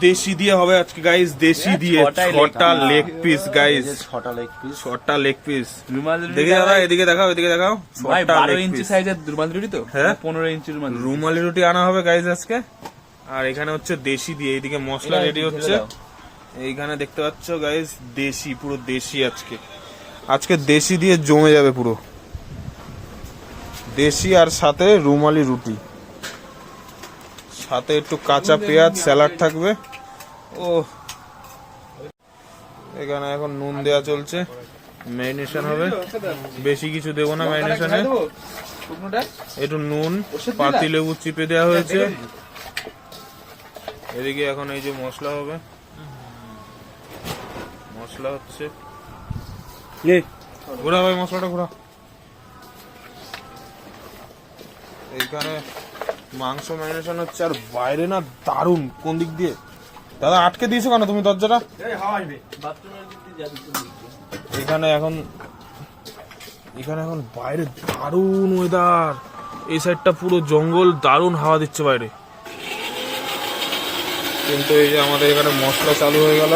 দেশি দিয়ে হবে আজকে গাইস, দেশি দিয়ে 6টা লেগ পিস গাইস, 6টা লেগ পিস। দেখে দাদা, এদিকে দেখাও, এদিকে দেখাও। 12 ইঞ্চি সাইজের রুমালি রুটি তো, হ্যাঁ 15 ইঞ্চি রুমালি রুটি আনা হবে গাইস আজকে। আর এখানে হচ্ছে দেশি দিয়ে, এইদিকে মশলা রেডি হচ্ছে। এইখানে দেখতে পাচ্ছ গাইস দেশি, পুরো দেশি। আজকে দেশি দিয়ে জমে যাবে পুরো দেশি। আর সাথে রুমালি রুটি, সাথে একটু কাঁচা পেঁয়াজ, স্যালাড থাকবে। ও এখানে এখন নুন দেওয়া চলছে, ম্যারিনেশন হবে। বেশি কিছু দেবো না ম্যারিনেশনে, একটু নুন, পাতি লেবু চিপে দেওয়া হয়েছে। এদিকে এখন এই যে মশলা হবে, মশলা হচ্ছে। ঘোরা ভাই, মশলাটা ঘোরা। এইখানে মাংস ম্যারিনেশন হচ্ছে। আর বাইরে না দারুন। কোন দিক দিয়ে দাদা আটকে দিয়েছো কেন তুমি দরজাটা? এখানে এখন বাইরে দারুন ওয়েদার। এই সাইডটা পুরো জঙ্গল, দারুন হাওয়া দিচ্ছে বাইরে। কিন্তু এই যে আমাদের এখানে মশলা চালু হয়ে গেল।